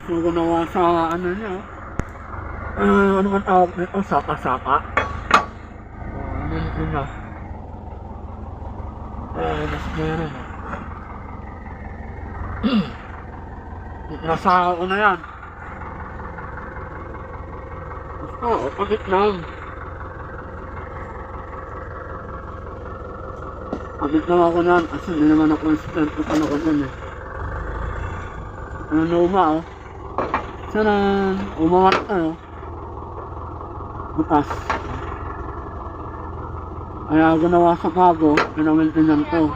So, ginawa sa ano niya. Ano man tawag nito? Saka-saka. Ano yun na? Mas meron. Nasa ako na yan. Oo, pagit lang. Pagit lang ako yan kasi hindi naman ako instant ko pa ako dyan eh. Ano luma oh. Sanan! Umangat tayo. Bukas. Kaya ginawa sa bago, pinamiltinan ko.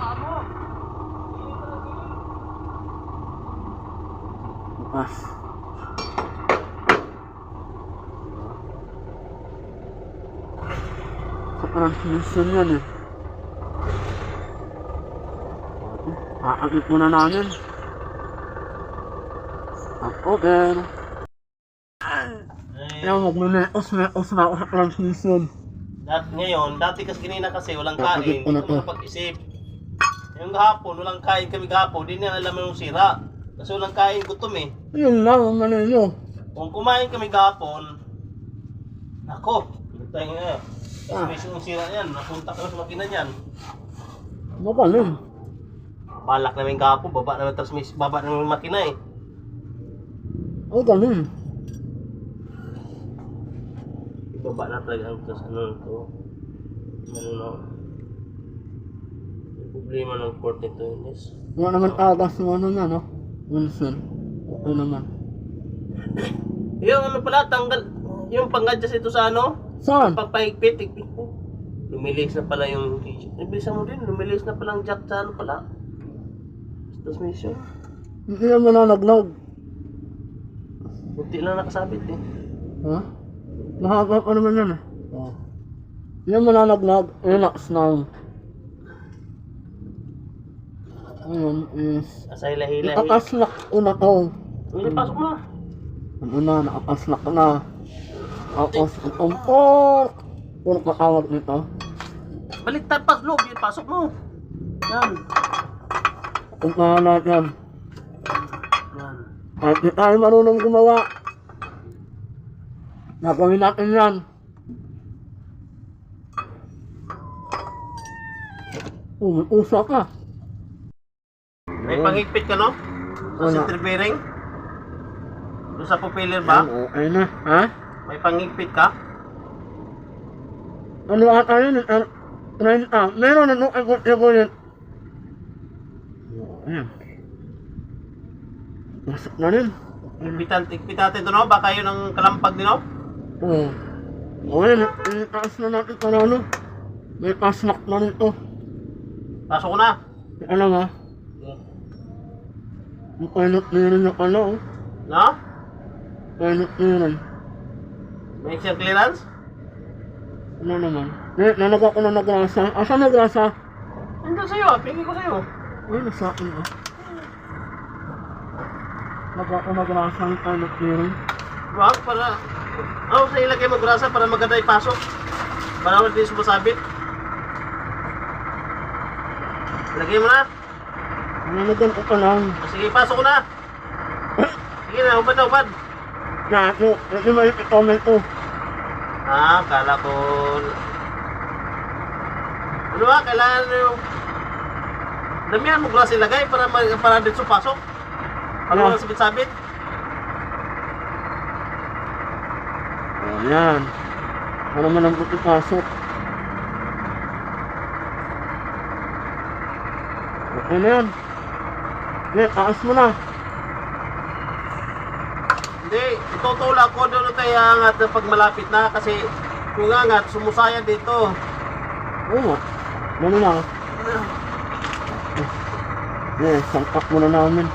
Bukas. Sa transmission yan eh. Kakakit muna namin. Ako din. Ayaw mag-meos na ako sa transmission. Ngayon, dati kasi walang Kakakit kain, ko na hindi to. ko makapag-isip. Yung gahapon, walang kain kami gahapon, di na alam yung sira. Kasi walang kain, gutom eh. Yun lang ang ano nyo. Kung kumain kami gahapon, nako, tayo nga. Transmission yung sira yan, napunta ka na sa makina niyan. Magaling. Balak namin gahapon, baba namin transmission, baba namin yung makina eh. Ang galing. Ibaba na talaga ang ano ito. Ano na. Yung problema ng port nito yun is. Wala naman tagas yung ano na no? Wilson. Okay naman. Yung ano pala, tanggal. Yung pang-adjust ito sa ano? Saan? Pagpahigpit, higpit po. Lumilis na pala yung bilisan mo din, lumilis na pala ang jack sa ano pala. Transmission. Hindi naman nanaglag. Kunti lang nakasabit eh. Ha? Mahaba pa naman yan eh. Oh. Hindi naman nanaglag. Relax lang. Ayun is... Asa hila-hila. Nakakaslak ko na to. Hindi, pasok mo na. Ano na, nakakaslak ko na. Tapos, itong pork. Pork matawag nito. Baliktad pa, loob, yun, pasok mo. Yan. Puntahan natin. Yan. Kahit di tayo marunong gumawa. Nagawin natin yan. May usa ka. May panghigpit ka no? Sa Wala. center bearing? Doon sa propeller ba? Okay na, ha? May panghigpit ka? Ano ata yun? Meron na nung ikot yun. Ayan. Masok na rin. Higpitan ito no? Baka yun ang kalampag din no? Oo. Okay, itaas na natin ito na ano. May pasnak na rin ito. Pasok ko na. Alam ha? Yung pilot na yun yung ano, oh. No? Pilot na yun. May extra clearance? Ano naman? Nalaga ko na nagrasa. Asa nagrasa? Nandun sa'yo, pingi ko sa'yo. Ay, nasa akin ah. Nalaga ko nagrasa yung pilot na yun. Wag, para... Oh, sa ilagay mo grasa para maganda ipasok. Para hindi sumasabit. Lagay mo na. Nalagan ko pa lang. Sige, pasok ko na. Sige na, hubad na hubad. Gato, hindi mo yung comment ko. Ah, kala ko... Ano ba, kailangan yung... Damihan mo grasa ilagay para dito pasok. Para walang sabit-sabit. Ayan. Para malambot yung pasok. Okay na yan. Okay, taas mo na. Hindi, itutulak ko doon tayo angat pag malapit na kasi kung angat, sumusaya dito. Oo nga. Ano na? Yes, sangkak muna namin.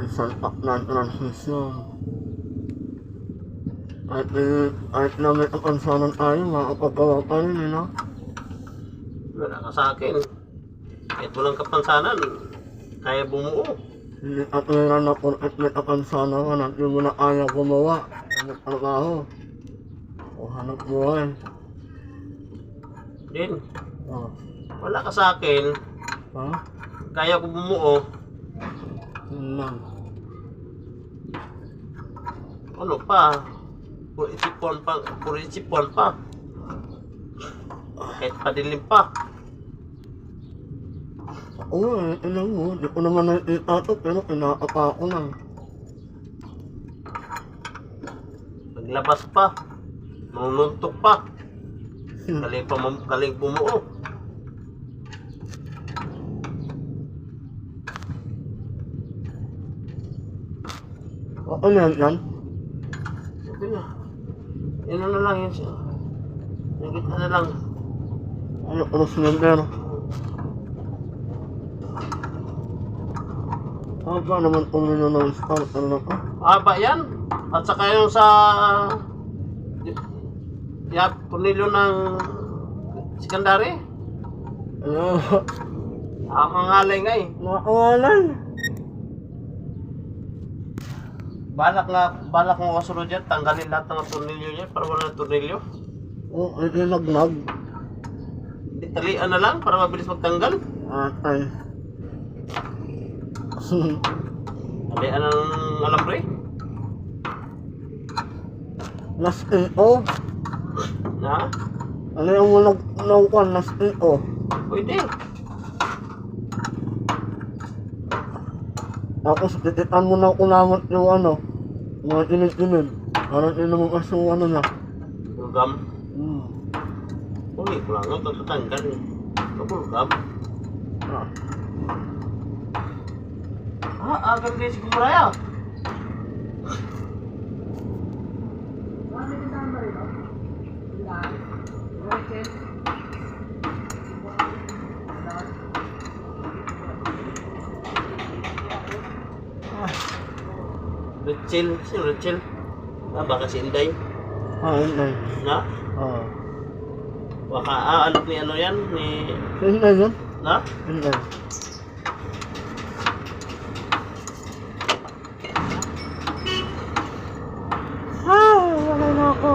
Sangkak na ang transmission. Kahit na may kapansanan tayo, makakagawa pa rin eh, no? Wala ka sa akin. Kahit walang kapansanan, kaya bumuo. Hindi katwiran na kung at may kapansanan ka na, hindi mo na kaya gumawa. Ano trabaho? O hanap buhay. Din, Oh. wala ka sa akin, Ha? kaya ko bumuo. Yun lang. Ano pa? Puro isipon pa. Kahit padilim pa. Oo eh, alam mo, di ko naman nakikita to, pero kinakapa ko lang. Naglabas pa. Manununtok pa. Galing bumuo. Ano yan? Okay na. Yun na lang yun siya. Yung gitna na lang. Ano cylinder? Haba naman kung start, ano na pa? Haba yan. At saka yung sa tornilyo ng sekundary. Ano? Nakakangalay nga eh. Nakakangalan. Balak mo kasunod yan, tanggalin lahat ng tornilyo niya para wala ng tornilyo. Oo, hindi nagnag. Talian na lang para mabilis magtanggal. Atay. Talian ng alambre. Last EO. Na? Ano yung mo nagkuhan? Last EO. Pwede. Tapos tititan mo na kunamot yung ano. Mga inid-inid. Parang inamukas yung ano na. Bulgam. Hmm. Uli ko lang, ito tatanggal eh. Ito bulgam. Agad kayo si Kumuraya. Rachel, sino Rachel? Baka si Inday. Hindi. Na? Oo. Baka, anak ni ano yan? Ni... Hindi yun? Na? Hindi. Wala na ako.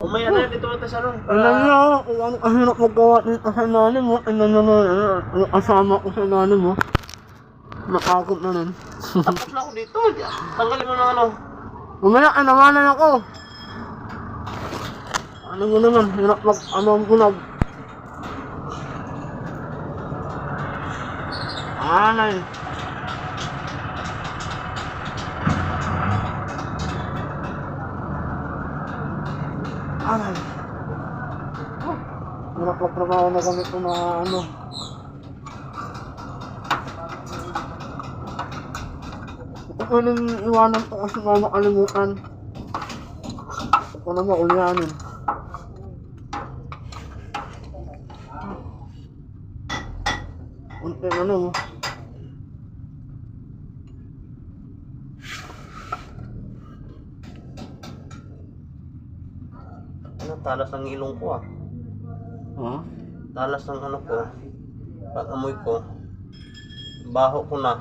Umaya na dito mo tayo sa ano? Alam niyo, ang kahirap magawa dito sa nanin mo. Yung kasama ko sa nanin mo. Nakakot na rin. Tapos na ako dito. Tanggalin mo ng ano. Mamaya, anamanan ako. Ano mo naman, hirap ano ang bulag. Anay. Anay. Hirap magtrabaho na ganito na ano. Ito ko nang iwanan ko kasi makalimutan. Ito ko na maulyanin. Unti ano mo. Ano, talas ng ilong ko ah. Ha? Talas ng ano ko. Pag amoy ko. Baho ko na.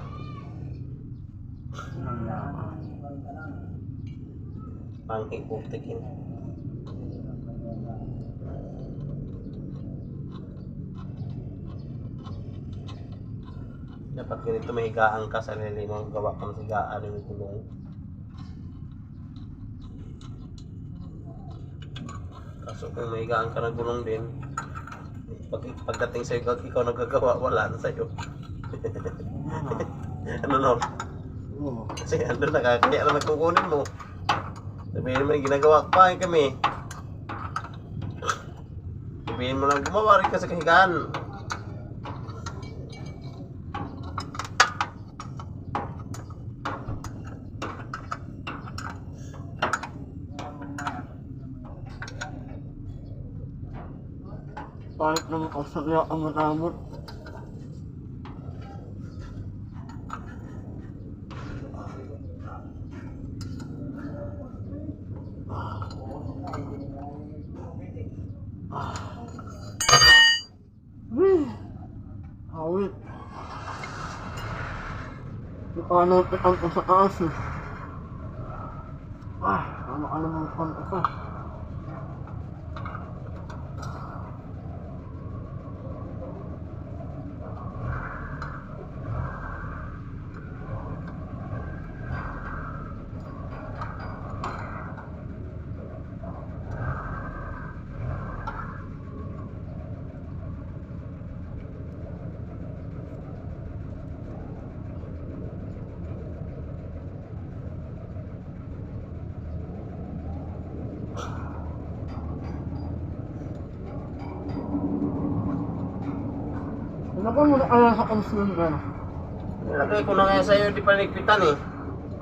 Panghi putik yun. Dapat ganito may higaan ka sa lilimang gawa ka ng higaan yung kulong. Kaso kung may higaan ka ng gulong din, pagdating sa'yo ikaw nagagawa, wala na sa'yo. Ano no? Oo. Kasi ano nakakaya na nagkukunin mo. Sabihin mo ginagawa pa kami. Sabihin mo lang gumawa rin ka sa kahigaan. Kahit naman ako sa kaya kamot-amot. Awit. Paano ang sa taas eh. Ano alam mo kung ito. Ano ba muna kaya sa consumer? Lagay ko na nga sa'yo, di pa nagpitan eh.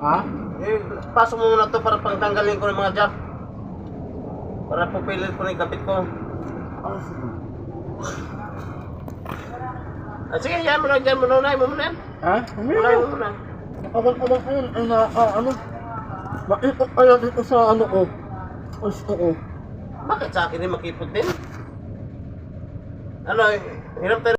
Ha? Eh, pasok mo muna to para pangtanggalin ko ng mga jack. Para pupilit ko na yung kapit ko. Sige. Sige, yan mo na, dyan mo na, unahin mo muna yan. Ha? Hindi Unahin na. mo muna. Abang-abang ayun, ay na, ano? Maikot kaya dito sa ano ko. Gusto ko. Bakit sa akin din makipot din? Ano, hirap tayo